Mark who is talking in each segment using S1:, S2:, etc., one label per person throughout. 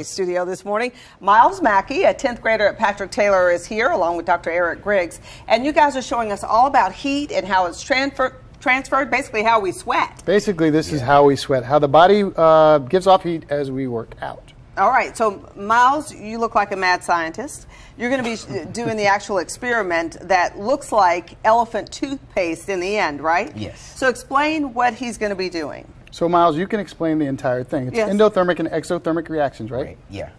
S1: Studio this morning. Miles Mackey, a 10th grader at Patrick Taylor, is here along with Dr. Eric Griggs, and you guys are showing us all about heat and how it's transferred, basically how we sweat.
S2: Basically, this is how we sweat, how the body gives off heat as we work out.
S1: All right, so Miles, you look like a mad scientist. You're going to be doing the actual experiment that looks like elephant toothpaste in the end, right?
S3: Yes.
S1: So explain what he's going to be doing.
S2: So Miles, you can explain the entire thing. It's endothermic and exothermic reactions, right?
S3: Yeah.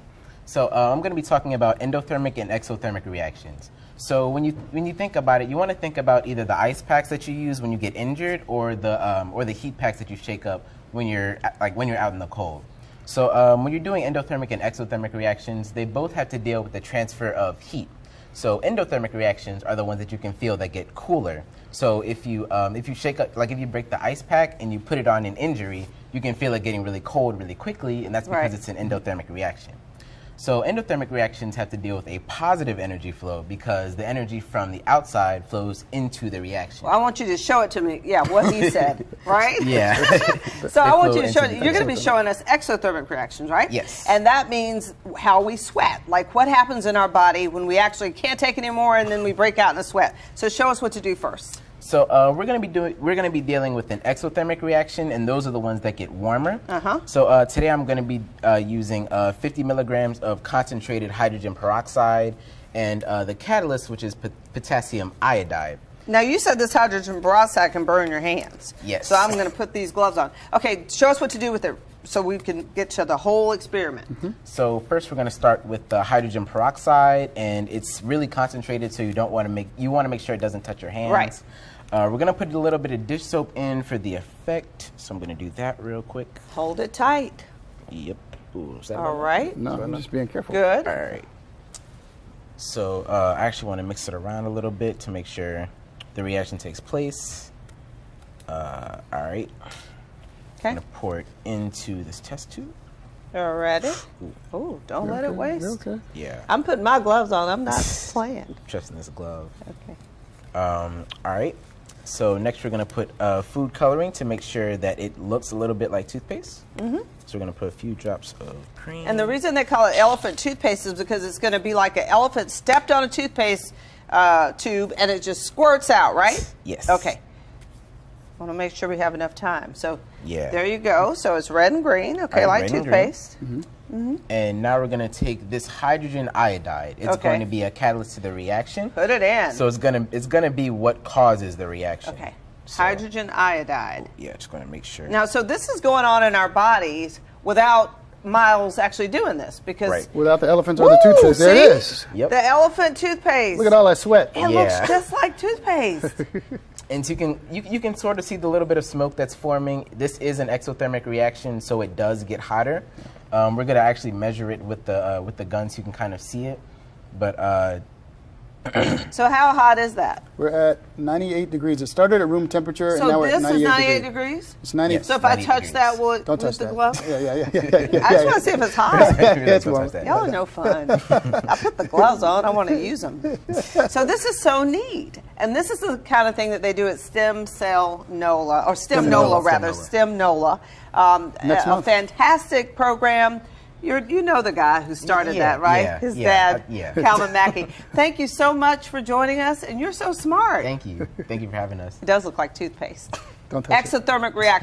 S3: So I'm going to be talking about endothermic and exothermic reactions. So when you think about it, you want to think about either the ice packs that you use when you get injured, or the heat packs that you shake up when you're out in the cold. So when you're doing endothermic and exothermic reactions, they both have to deal with the transfer of heat. So endothermic reactions are the ones that you can feel that get cooler. So if you shake up, like if you break the ice pack and you put it on an injury, you can feel it getting really cold really quickly, and that's because it's an endothermic reaction. So endothermic reactions have to deal with a positive energy flow because the energy from the outside flows into the reaction.
S1: Well, I want you to show it to me. Yeah, what he said, right?
S3: Yeah.
S1: So I want you to show it. You're going to be showing us exothermic reactions, right?
S3: Yes.
S1: And that means how we sweat, like what happens in our body when we actually can't take anymore and then we break out in a sweat. So show us what to do first.
S3: So we're going to be dealing with an exothermic reaction, and those are the ones that get warmer. So today I'm going to be using 50 milligrams of concentrated hydrogen peroxide and the catalyst, which is potassium iodide.
S1: Now you said this hydrogen peroxide can burn your hands.
S3: Yes.
S1: So I'm going to put these gloves on. Okay, show us what to do with it so we can get to the whole experiment.
S3: So first we're going to start with the hydrogen peroxide, and it's really concentrated, so you want to make sure it doesn't touch your hands.
S1: Right.
S3: We're going to put a little bit of dish soap in for the effect, so I'm going to do that real quick.
S1: Hold it tight.
S3: Yep. Ooh, is that
S1: all right?
S2: No, I'm just being careful.
S1: Good.
S3: All right. So I actually want to mix it around a little bit to make sure the reaction takes place. All right.
S1: Okay.
S3: I'm going to pour it into this test tube.
S1: All ready? Oh, don't let it waste.
S2: Okay.
S3: Yeah.
S1: I'm putting my gloves on. I'm not playing.
S3: Trusting this glove.
S1: Okay.
S3: All right. So next we're going to put food coloring to make sure that it looks a little bit like toothpaste. So we're going to put a few drops of cream.
S1: And the reason they call it elephant toothpaste is because it's going to be like an elephant stepped on a toothpaste tube and it just squirts out, right?
S3: Yes.
S1: Okay. I want to make sure we have enough time. So
S3: yeah.
S1: There you go. So it's red and green, okay, like toothpaste.
S3: And now we're going to take this hydrogen iodide. It's going to be a catalyst to the reaction.
S1: Put it in.
S3: So it's gonna be what causes the reaction.
S1: Okay.
S3: So,
S1: hydrogen iodide.
S3: Yeah, just going to make sure.
S1: Now, so this is going on in our bodies without Miles actually doing this because
S2: without the elephants or the toothpaste, there it is.
S3: Yep.
S1: The elephant toothpaste.
S2: Look at all that sweat.
S1: It looks just like toothpaste.
S3: And so you can sort of see the little bit of smoke that's forming. This is an exothermic reaction, so it does get hotter. We're going to actually measure it with the gun so you can kind of see it. But
S1: so how hot is that?
S2: We're at 98 degrees. It started at room temperature, and now we're at 98
S1: degrees. So this is 98 degrees?
S2: It's 90.
S1: So if I touch that with the glove?
S2: Yeah.
S1: I just want to see if it's hot.
S2: It's warm.
S1: Y'all are no fun. I put the gloves on. I want to use them. So this is so neat. And this is the kind of thing that they do at STEM NOLA. STEM NOLA. A fantastic program. You know the guy who started that, right? His dad, Calvin Mackey. Thank you so much for joining us, and you're so smart.
S3: Thank you. Thank you for having us.
S1: It does look like toothpaste.
S2: Don't touch it.
S1: Exothermic reaction.